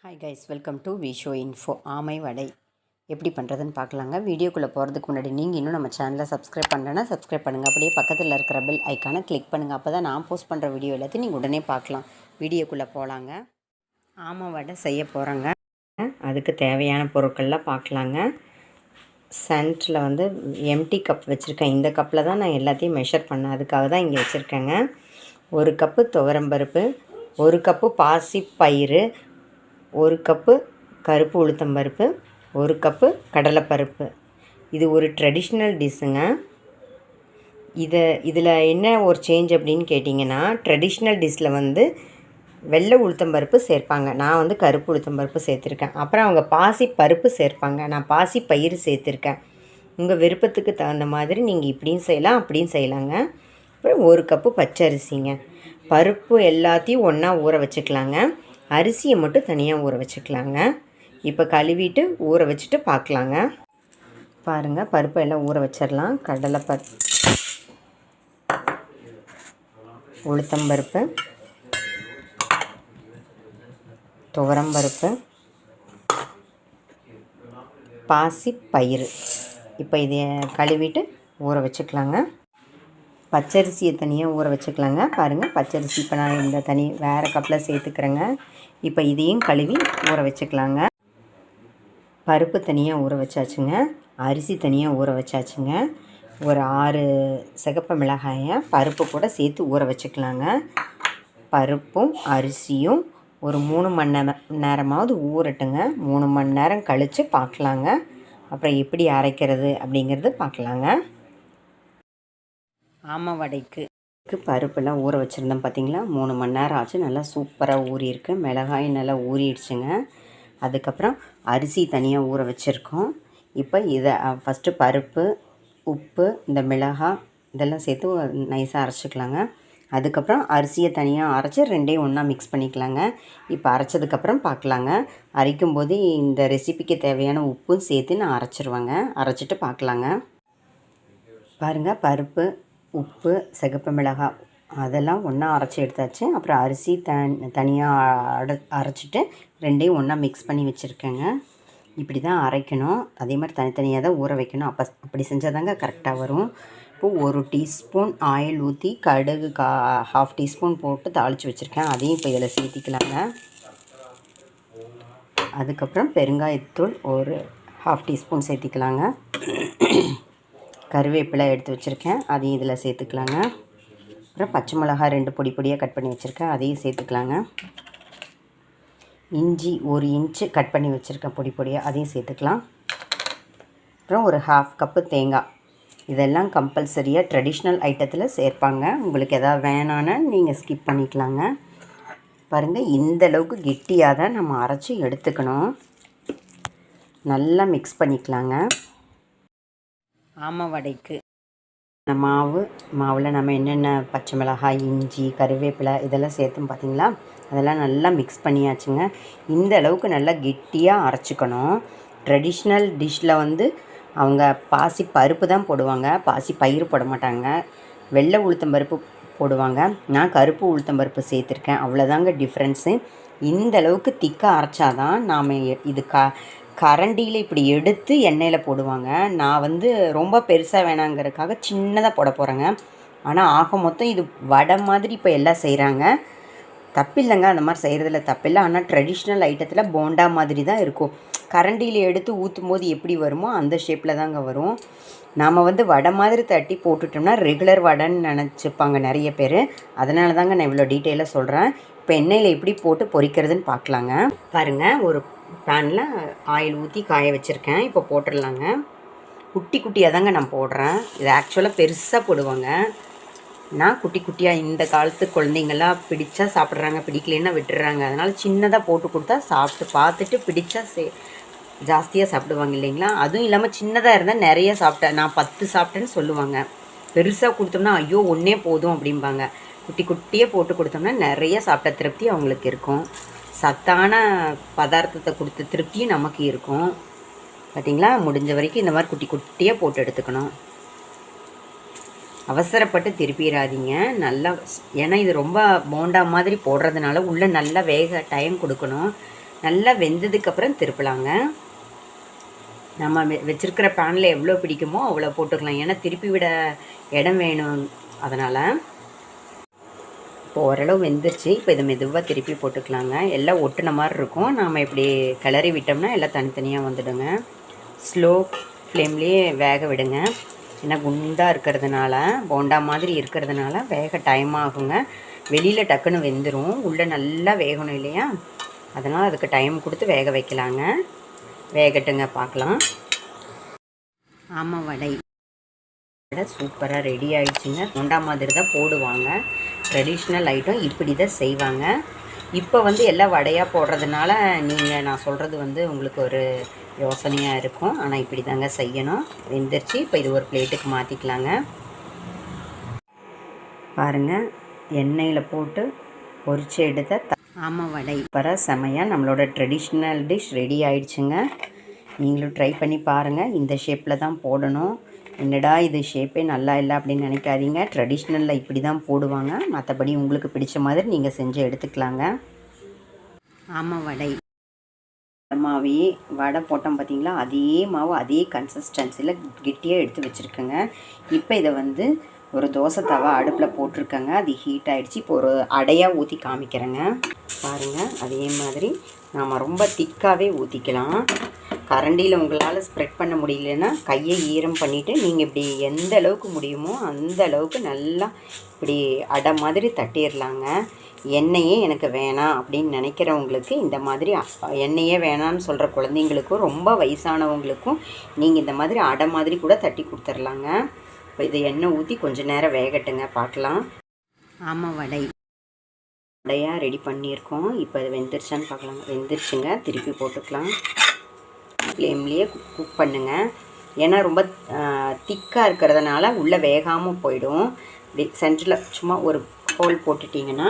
Hi guys, welcome to Visho info. ஆமை வடை எப்படி பண்ணுறதுன்னு பார்க்கலாங்க. வீடியோக்குள்ளே போகிறதுக்கு முன்னாடி நீங்கள் இன்னும் நம்ம சேனலை சப்ஸ்கிரைப் பண்ணலன்னா சப்ஸ்கிரைப் பண்ணுங்கள். அப்படியே பக்கத்தில் இருக்கிற பெல் ஐக்கானை கிளிக் பண்ணுங்கள். அப்போ தான் நான் போஸ்ட் பண்ணுற வீடியோ எல்லாத்தையும் நீங்கள் உடனே பார்க்கலாம். வீடியோக்குள்ளே போகலாங்க. ஆமை வடை செய்ய போகிறாங்க. அதுக்கு தேவையான பொருட்கள்லாம் பார்க்கலாங்க. சென்டரில் வந்து எம்டி கப் வச்சுருக்கேன். இந்த கப்பில் தான் நான் எல்லாத்தையும் மெஷர் பண்ணேன். அதுக்காக தான் இங்கே வச்சுருக்கேங்க. 1 கப்பு துவரம்பருப்பு, 1 கப்பு பாசி பயிறு, 1 கப்பு கருப்பு உளுத்தம்பருப்பு, 1 கப்பு கடலைப்பருப்பு. இது ஒரு ட்ரெடிஷ்னல் டிஷ்ஷுங்க. இதில் என்ன ஒரு சேஞ்ச் அப்படின்னு கேட்டிங்கன்னா, ட்ரெடிஷ்னல் டிஷ்ஷில் வந்து வெள்ளை உளுத்தம்பருப்பு சேர்ப்பாங்க. நான் வந்து கருப்பு உளுத்தம்பருப்பு சேர்த்துருக்கேன். அப்புறம் அவங்க பாசி பருப்பு சேர்ப்பாங்க. நான் பாசி பயிறு சேர்த்துருக்கேன். உங்கள் விருப்பத்துக்கு தகுந்த மாதிரி நீங்கள் இப்படியும் செய்யலாம், அப்படியும் செய்யலாங்க. அப்புறம் 1 கப்பு பச்சரிசிங்க. பருப்பு எல்லாத்தையும் ஒன்றா ஊற வச்சுக்கலாங்க. அரிசியை மட்டும் தனியாக ஊற வச்சுக்கலாங்க. இப்போ கழுவிட்டு ஊற வச்சுட்டு பார்க்கலாங்க. பாருங்கள், பருப்பு எல்லாம் ஊற வச்சிடலாம். உளுத்தம்பருப்பு, துவரம்பருப்பு, பாசி பயிறு. இப்போ இதை கழுவிட்டு ஊற வச்சுக்கலாங்க. பச்சரிசியை தனியாக ஊற வச்சுக்கலாங்க. பாருங்கள், பச்சரிசி இப்போ நான் இந்த வேறு கப்பில் சேர்த்துக்கிறேங்க. இப்போ இதையும் கழுவி ஊற வச்சுக்கலாங்க. பருப்பு தனியாக ஊற வச்சாச்சுங்க. அரிசி தனியாக ஊற வச்சாச்சுங்க. ஒரு 6 சிகப்பு மிளகாயை பருப்பு கூட சேர்த்து ஊற வச்சுக்கலாங்க. பருப்பும் அரிசியும் ஒரு 3 மணி நேரமாவது ஊறட்டுங்க. 3 மணி நேரம் கழித்து பார்க்கலாங்க. அப்புறம் எப்படி அரைக்கிறது அப்படிங்கிறது பார்க்கலாங்க. ஆமை வடைக்கு பருப்பெல்லாம் ஊற வச்சுருந்தேன் பார்த்திங்களா. 3 மணி நேரம் ஆச்சு. நல்லா சூப்பராக ஊறியிருக்கு. மிளகாய் நல்லா ஊறிடுச்சுங்க. அதுக்கப்புறம் அரிசி தனியாக ஊற வச்சுருக்கோம். இப்போ இதை ஃபஸ்ட்டு பருப்பு, உப்பு, இந்த மிளகாய் இதெல்லாம் சேர்த்து நைஸாக அரைச்சிக்கலாங்க. அதுக்கப்புறம் அரிசியை தனியாக அரைச்சி 2ஐயும் ஒன்றா மிக்ஸ் பண்ணிக்கலாங்க. இப்போ அரைச்சதுக்கப்புறம் பார்க்கலாங்க. அரைக்கும்போது இந்த ரெசிபிக்கு தேவையான உப்பும் சேர்த்து நான் அரைச்சிருவேங்க. அரைச்சிட்டு பார்க்கலாங்க. பாருங்கள், பருப்பு, உப்பு, சிகப்பு மிளகாய் அதெல்லாம் ஒன்றா அரைச்சி எடுத்தாச்சு. அப்புறம் அரிசி தனியாக அரைச்சிட்டு 2ஐயும் ஒன்றா மிக்ஸ் பண்ணி வச்சுருக்கேங்க. இப்படி தான் அரைக்கணும். அதே மாதிரி தனித்தனியாக தான் ஊற வைக்கணும். அப்படி செஞ்சால் தாங்க கரெக்டாக வரும். இப்போது 1 டீஸ்பூன் ஆயில் ஊற்றி கடுகு 1/2 டீஸ்பூன் போட்டு தாளித்து வச்சுருக்கேன். அதையும் இப்போ இதில் சேர்த்திக்கலாங்க. அதுக்கப்புறம் பெருங்காயத்தூள் ஒரு 1/2 டீஸ்பூன் சேர்த்திக்கலாங்க. கருவேப்பிலை எடுத்து வச்சுருக்கேன், அதையும் இதில் சேர்த்துக்கலாங்க. அப்புறம் பச்சை மிளகாய் 2 பொடி பொடியாக கட் பண்ணி வச்சுருக்கேன், அதையும் சேர்த்துக்கலாங்க. இஞ்சி 1 இன்ச்சு கட் பண்ணி வச்சுருக்கேன் பொடி பொடியாக, அதையும் சேர்த்துக்கலாம். அப்புறம் ஒரு 1/2 கப்பு தேங்காய். இதெல்லாம் கம்பல்சரியாக ட்ரெடிஷ்னல் ஐட்டத்தில் சேர்ப்பாங்க. உங்களுக்கு எதாவது வேணான்னு நீங்கள் ஸ்கிப் பண்ணிக்கலாங்க. பாருங்கள், இந்த அளவுக்கு கெட்டியாக தான் நம்ம அரைச்சி எடுத்துக்கணும். நல்லா மிக்ஸ் பண்ணிக்கலாங்க. ஆமை வடைக்கு மாவில் நம்ம என்னென்ன பச்சை மிளகாய், இஞ்சி, கருவேப்பிலை இதெல்லாம் சேர்த்தோம் பார்த்திங்களா. அதெல்லாம் நல்லா மிக்ஸ் பண்ணியாச்சுங்க. இந்த அளவுக்கு நல்லா கெட்டியாக அரைச்சிக்கணும். ட்ரெடிஷ்னல் டிஷ்ஷில் வந்து அவங்க பாசி பருப்பு தான் போடுவாங்க, பாசி பயிறு போட மாட்டாங்க. வெள்ளை உளுத்தம்பருப்பு போடுவாங்க. நான் கருப்பு உளுத்தம்பருப்பு சேர்த்துருக்கேன். அவ்வளோதாங்க டிஃப்ரென்ஸு. இந்த அளவுக்கு திக்காக அரைச்சாதான் நாம் இது கரண்டியில் இப்படி எடுத்து எண்ணெயில் போடுவாங்க. நான் வந்து ரொம்ப பெருசாக வேணாங்கிறதுக்காக சின்னதாக போட போகிறேங்க. ஆனால் ஆக மொத்தம் இது வடை மாதிரி இப்போ எல்லாம் செய்கிறாங்க. தப்பில்லைங்க, அந்த மாதிரி செய்கிறதுல தப்பில்லை. ஆனால் ட்ரெடிஷ்னல் ஐட்டத்தில் போண்டா மாதிரி தான் இருக்கும். கரண்டியில் எடுத்து ஊற்றும் போது எப்படி வருமோ அந்த ஷேப்பில் தாங்க வரும். நாம் வந்து வடை மாதிரி தட்டி போட்டுட்டோம்னா ரெகுலர் வடைன்னு நினச்சிப்பாங்க நிறைய பேர். அதனால தாங்க நான் இவ்வளோ டீட்டெயிலாக சொல்கிறேன். இப்போ எண்ணெயில் எப்படி போட்டு பொரிக்கிறதுன்னு பார்க்கலாங்க. பாருங்கள், ஒரு பேனில் ஆயில் ஊற்றி காய வச்சுருக்கேன். இப்போ போட்டுடலாங்க. குட்டி குட்டியாக தாங்க நான் போடுறேன். இது ஆக்சுவலாக பெருசாக போடுவாங்க. நான் குட்டி குட்டியாக, இந்த காலத்து குழந்தைங்கள்லாம் பிடிச்சா சாப்பிட்றாங்க, பிடிக்கலன்னா விட்டுடுறாங்க. அதனால் சின்னதாக போட்டு கொடுத்தா சாப்பிட்டு பார்த்துட்டு பிடிச்சா ஜாஸ்தியாக சாப்பிடுவாங்க இல்லைங்களா. அதுவும் இல்லாமல் சின்னதாக இருந்தால் நிறைய சாப்பிட்டேன், நான் 10 சாப்பிட்டேன்னு சொல்லுவாங்க. பெருசாக கொடுத்தோம்னா ஐயோ ஒன்றே போதும் அப்படிம்பாங்க. குட்டி குட்டியாக போட்டு கொடுத்தோம்னா நிறைய சாப்பிட்ட திருப்தி அவங்களுக்கு இருக்கும். சத்தான பதார்த்தத்தை கொடுத்த திருப்தியும் நமக்கு இருக்கும். பார்த்திங்களா, முடிஞ்ச வரைக்கும் இந்த மாதிரி குட்டி குட்டியாக போட்டு எடுத்துக்கணும். அவசரப்பட்டு திருப்பிடாதீங்க. நல்லா, ஏன்னா இது ரொம்ப போண்டா மாதிரி போடுறதுனால உள்ளே நல்லா வேக டைம் கொடுக்கணும். நல்லா வெந்ததுக்கப்புறம் திருப்பலாங்க. நம்ம வச்சுருக்கிற பேனில் எவ்வளோ பிடிக்குமோ அவ்வளோ போட்டுக்கலாம். ஏன்னா திருப்பி விட இடம் வேணும். அதனால் இப்போ ஓரளவு வெந்துருச்சு. இப்போ இதை மெதுவாக திருப்பி போட்டுக்கலாங்க. எல்லாம் ஒட்டுன மாதிரி இருக்கும். நாம் இப்படி கிளறி விட்டோம்னா எல்லாம் தனித்தனியாக வந்துடுங்க. ஸ்லோ ஃப்ளேம்லேயே வேக விடுங்க. ஏன்னா குண்டாக இருக்கிறதுனால, போண்டா மாதிரி இருக்கிறதுனால வேக டைம் ஆகுங்க. வெளியில் டக்குன்னு வெந்துடும், உள்ளே நல்லா வேகணும் இல்லையா? அதனால் அதுக்கு டைம் கொடுத்து வேக வைக்கலாங்க. வேகட்டுங்க, பார்க்கலாம். ஆமாம், வடை சூப்பராக ரெடி ஆகிடுச்சுங்க. போண்டா மாதிரி தான் போடுவாங்க. ட்ரெடிஷ்னல் ஐட்டம் இப்படி தான் செய்வாங்க. இப்போ வந்து எல்லாம் வடையாக போடுறதுனால நான் சொல்கிறது வந்து உங்களுக்கு ஒரு யோசனையாக இருக்கும். ஆனால் இப்படி தாங்க செய்யணும். வெந்துருச்சு. இப்போ இது ஒரு பிளேட்டுக்கு மாற்றிக்கலாங்க. பாருங்கள், எண்ணெயில் போட்டு பொரிச்சு எடுத்த ஆமாம் வடை செமையாக நம்மளோட ட்ரெடிஷ்னல் டிஷ் ரெடி ஆயிடுச்சுங்க. நீங்களும் ட்ரை பண்ணி பாருங்கள். இந்த ஷேப்பில் தான் போடணும். என்னடா இது ஷேப்பே நல்லா இல்லை அப்படின்னு நினைக்காதீங்க. ட்ரெடிஷ்னலில் இப்படி தான் போடுவாங்க. மற்றபடி உங்களுக்கு பிடிச்ச மாதிரி நீங்கள் செஞ்சு எடுத்துக்கலாங்க. ஆமாம், வடை மாவையே வடை போட்டோம் பார்த்தீங்களா? அதே மாவு அதே கன்சிஸ்டன்சியில் கெட்டியாக எடுத்து வச்சுருக்கேங்க. இப்போ இதை வந்து ஒரு தோசை தவா அடுப்பில் போட்டிருக்கேங்க. அது ஹீட் ஆகிடுச்சு. இப்போ ஒரு அடையாக ஊற்றி காமிக்கிறேங்க. பாருங்கள், அதே மாதிரி நாம் ரொம்ப திக்காகவே ஊற்றிக்கலாம். கரண்டியில் உங்களால் ஸ்ப்ரெட் பண்ண முடியலன்னா கையை ஈரம் பண்ணிவிட்டு நீங்கள் இப்படி எந்த அளவுக்கு முடியுமோ அந்த அளவுக்கு நல்லா இப்படி அடை மாதிரி தட்டிடலாங்க. எண்ணெயே எனக்கு வேணாம் அப்படின்னு நினைக்கிறவங்களுக்கு இந்த மாதிரி, எண்ணெயே வேணான்னு சொல்கிற குழந்தைங்களுக்கும் ரொம்ப வயசானவங்களுக்கும் நீங்கள் இந்த மாதிரி அடை மாதிரி கூட தட்டி கொடுத்துர்லாங்க. இப்போ இதை எண்ணெய் ஊற்றி கொஞ்சம் நேரம் வேகட்டுங்க, பார்க்கலாம். ஆமாம், வடையாக ரெடி பண்ணியிருக்கோம். இப்போ இது வெந்துருச்சான்னு பார்க்கலாங்க. வெந்துருச்சுங்க. திருப்பி போட்டுக்கலாம். ஃப்ளேம்லேயே குக் பண்ணுங்கள். ஏன்னா ரொம்ப திக்காக இருக்கிறதுனால உள்ளே வேகாமல் போயிடும். சென்டரில் சும்மா ஒரு ஹோல் போட்டுட்டிங்கன்னா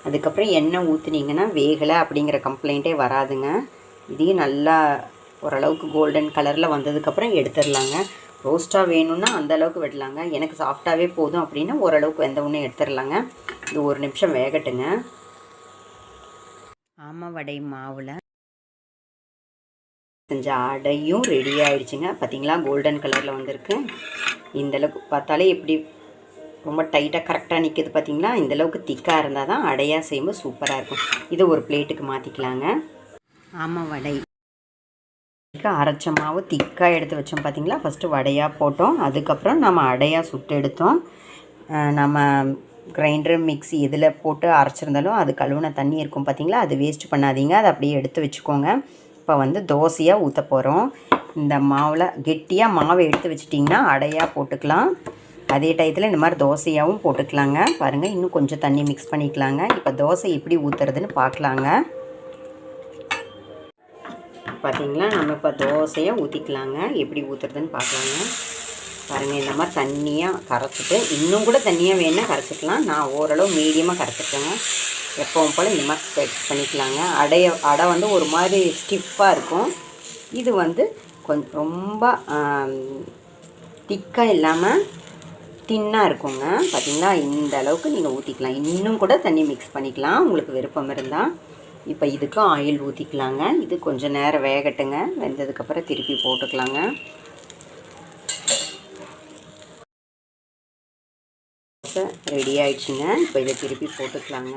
அதுக்கப்புறம் எண்ணெய் ஊற்றுனீங்கன்னா வேகலை அப்படிங்கிற கம்ப்ளைண்ட்டே வராதுங்க. இதையும் நல்லா ஓரளவுக்கு கோல்டன் கலரில் வந்ததுக்கப்புறம் எடுத்துடலாங்க. ரோஸ்ட்டாக வேணும்னா அந்தளவுக்கு விடலாங்க. எனக்கு சாஃப்டாகவே போதும் அப்படின்னா ஓரளவுக்கு வெந்த உடனே எடுத்துடலாங்க. இது ஒரு நிமிஷம் வேகட்டுங்க. ஆமாம், வடை மாவில் செஞ்ச அடையும் ரெடி ஆகிடுச்சுங்க. பார்த்திங்களா, கோல்டன் கலரில் வந்திருக்கு. இந்தளவுக்கு பார்த்தாலே எப்படி ரொம்ப டைட்டாக கரெக்டாக நிற்கிது பார்த்திங்களா? இந்தளவுக்கு திக்காக இருந்தால் தான் அடையாக செய்யும்போது சூப்பராக இருக்கும். இது ஒரு பிளேட்டுக்கு மாற்றிக்கலாங்க. ஆமாம், வடை அரைச்ச மாவு திக்காக எடுத்து வச்சோம் பார்த்திங்களா? ஃபஸ்ட்டு வடையாக போட்டோம், அதுக்கப்புறம் நம்ம அடையாக சுட்டு எடுத்தோம். நம்ம கிரைண்டர் மிக்ஸி எதில் போட்டு அரைச்சிருந்தாலும் அது கழுவுன தண்ணி இருக்கும் பார்த்திங்களா? அது வேஸ்ட் பண்ணாதீங்க, அதை அப்படியே எடுத்து வச்சுக்கோங்க. இப்போ வந்து தோசையாக ஊற்ற போகிறோம். இந்த மாவில் கெட்டியாக மாவை எடுத்து வச்சிட்டிங்கன்னா அடையாக போட்டுக்கலாம். அதே டயத்தில் இந்த மாதிரி தோசையாகவும் போட்டுக்கலாங்க. பாருங்கள், இன்னும் கொஞ்சம் தண்ணி மிக்ஸ் பண்ணிக்கலாங்க. இப்போ தோசை எப்படி ஊற்றுறதுன்னு பார்க்கலாங்க. பார்த்திங்களா, நம்ம இப்போ தோசையாக ஊற்றிக்கலாங்க. எப்படி ஊற்றுறதுன்னு பார்க்கலாங்க. பாருங்கள், இந்த மாதிரி தண்ணியாக கரைச்சிட்டு, இன்னும் கூட தண்ணியாக வேணுன்னா கரைச்சிக்கலாம். நான் ஓரளவு மீடியமாக கரைச்சிருக்கேங்க. எப்பவும் போல் இந்த மாதிரி செட் பண்ணிக்கலாங்க. அடை வந்து ஒரு மாதிரி ஸ்டிஃபாக இருக்கும். இது வந்து கொஞ்சம் ரொம்ப திக்காக இல்லாமல் தின்னாக இருக்குங்க. பார்த்திங்களா, இந்த அளவுக்கு நீங்கள் ஊற்றிக்கலாம். இன்னும் கூட தண்ணி மிக்ஸ் பண்ணிக்கலாம் உங்களுக்கு விருப்பம் இருந்தால். இப்போ இதுக்கும் ஆயில் ஊற்றிக்கலாங்க. இது கொஞ்சம் நேரம் வேகட்டுங்க. வெந்ததுக்கப்புறம் திருப்பி போட்டுக்கலாங்க. ரெடி ஆயிடுச்சுங்க. இப்போ இதை திருப்பி போட்டுக்கலாங்க.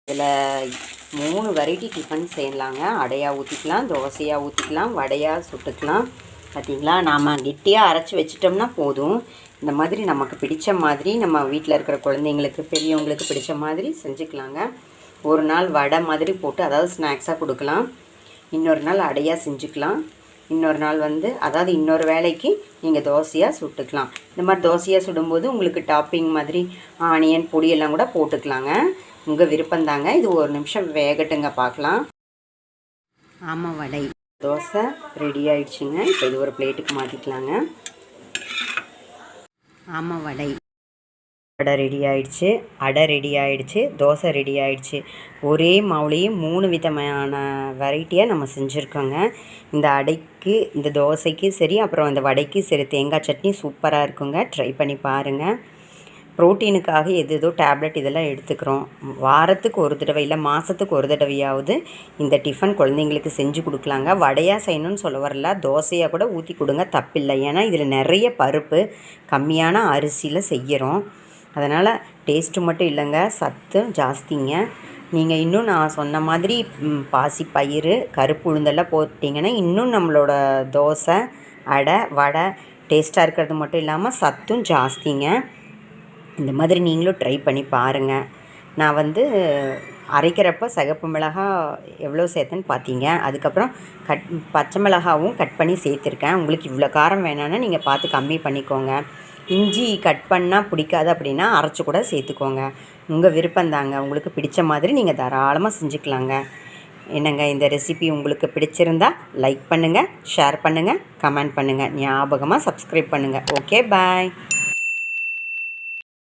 இதில் 3 வெரைட்டி டிஃபன் செய்யலாங்க. அடையாக ஊற்றிக்கலாம், தோசையாக ஊற்றிக்கலாம், வடையாக சுட்டுக்கலாம். பார்த்திங்களா, நாம் கெட்டியாக அரைச்சி வச்சிட்டோம்னா போதும். இந்த மாதிரி நமக்கு பிடிச்ச மாதிரி நம்ம வீட்டில் இருக்கிற குழந்தைங்களுக்கு பெரியவங்களுக்கு பிடிச்ச மாதிரி செஞ்சுக்கலாங்க. ஒரு நாள் வடை மாதிரி போட்டு, அதாவது ஸ்நாக்ஸாக கொடுக்கலாம். இன்னொரு நாள் அடையாக செஞ்சுக்கலாம். இன்னொரு நாள் வந்து அதாவது இன்னொரு வேலைக்கு நீங்கள் தோசையாக சுட்டுக்கலாம். இந்த மாதிரி தோசையாக சுடும்போது உங்களுக்கு டாப்பிங் மாதிரி ஆனியன் பொடியெல்லாம் கூட போட்டுக்கலாங்க. உங்கள் விருப்பந்தாங்க. இது ஒரு நிமிஷம் வேகட்டுங்க, பார்க்கலாம். ஆமாம், வடை தோசை ரெடி ஆயிடுச்சுங்க. இப்போ இது ஒரு பிளேட்டுக்கு மாற்றிக்கலாங்க. ஆமாம், வடை ரெடி ஆயிடுச்சு, அடை ரெடி ஆயிடுச்சு, தோசை ரெடி ஆயிடுச்சு. ஒரே மாவுலேயே 3 விதமான வெரைட்டியாக நம்ம செஞ்சுருக்கோங்க. இந்த அடைக்கு, இந்த தோசைக்கு சரி, அப்புறம் இந்த வடைக்கு சரி, தேங்காய் சட்னி சூப்பராக இருக்குங்க. ட்ரை பண்ணி பாருங்கள். ப்ரோட்டீனுக்காக எது டேப்லெட் இதெல்லாம் எடுத்துக்கிறோம். வாரத்துக்கு ஒரு தடவை இல்லை மாதத்துக்கு ஒரு தடவையாவது இந்த டிஃபன் குழந்தைங்களுக்கு செஞ்சு கொடுக்கலாங்க. வடையாக செய்யணும்னு சொல்ல வரல, தோசையாக கூட ஊற்றி கொடுங்க, தப்பில்லை. ஏன்னா இதில் நிறைய பருப்பு கம்மியான அரிசியில் செய்கிறோம். அதனால் டேஸ்ட்டு மட்டும் இல்லைங்க, சத்தும் ஜாஸ்திங்க. நீங்கள் இன்னும் நான் சொன்ன மாதிரி பாசிப்பயிறு, கருப்பு உளுந்தெல்லாம் போட்டிங்கன்னா இன்னும் நம்மளோட தோசை, அடை, வடை டேஸ்ட்டாக இருக்கிறது மட்டும் இல்லாமல் சத்தும் ஜாஸ்திங்க. இந்த மாதிரி நீங்களும் ட்ரை பண்ணி பாருங்கள். நான் அரைக்கிறப்ப சிகப்பு மிளகாய் எவ்வளோ சேர்த்தேன்னு பார்த்தீங்க. அதுக்கப்புறம் பச்சை மிளகாவும் கட் பண்ணி சேர்த்துருக்கேன். உங்களுக்கு இவ்வளோ காரம் வேணான்னா நீங்கள் பார்த்து கம்மி பண்ணிக்கோங்க. இஞ்சி கட் பண்ணால் பிடிக்காது அப்படின்னா அரைச்சி கூட சேர்த்துக்கோங்க. உங்கள் விருப்பந்தாங்க. உங்களுக்கு பிடிச்ச மாதிரி நீங்கள் தாராளமாக செஞ்சுக்கலாங்க. என்னங்க, இந்த ரெசிபி உங்களுக்கு பிடிச்சிருந்தா லைக் பண்ணுங்கள், ஷேர் பண்ணுங்கள், கமெண்ட் பண்ணுங்கள். ஞாபகமாக சப்ஸ்கிரைப் பண்ணுங்கள். ஓகே, பாய்.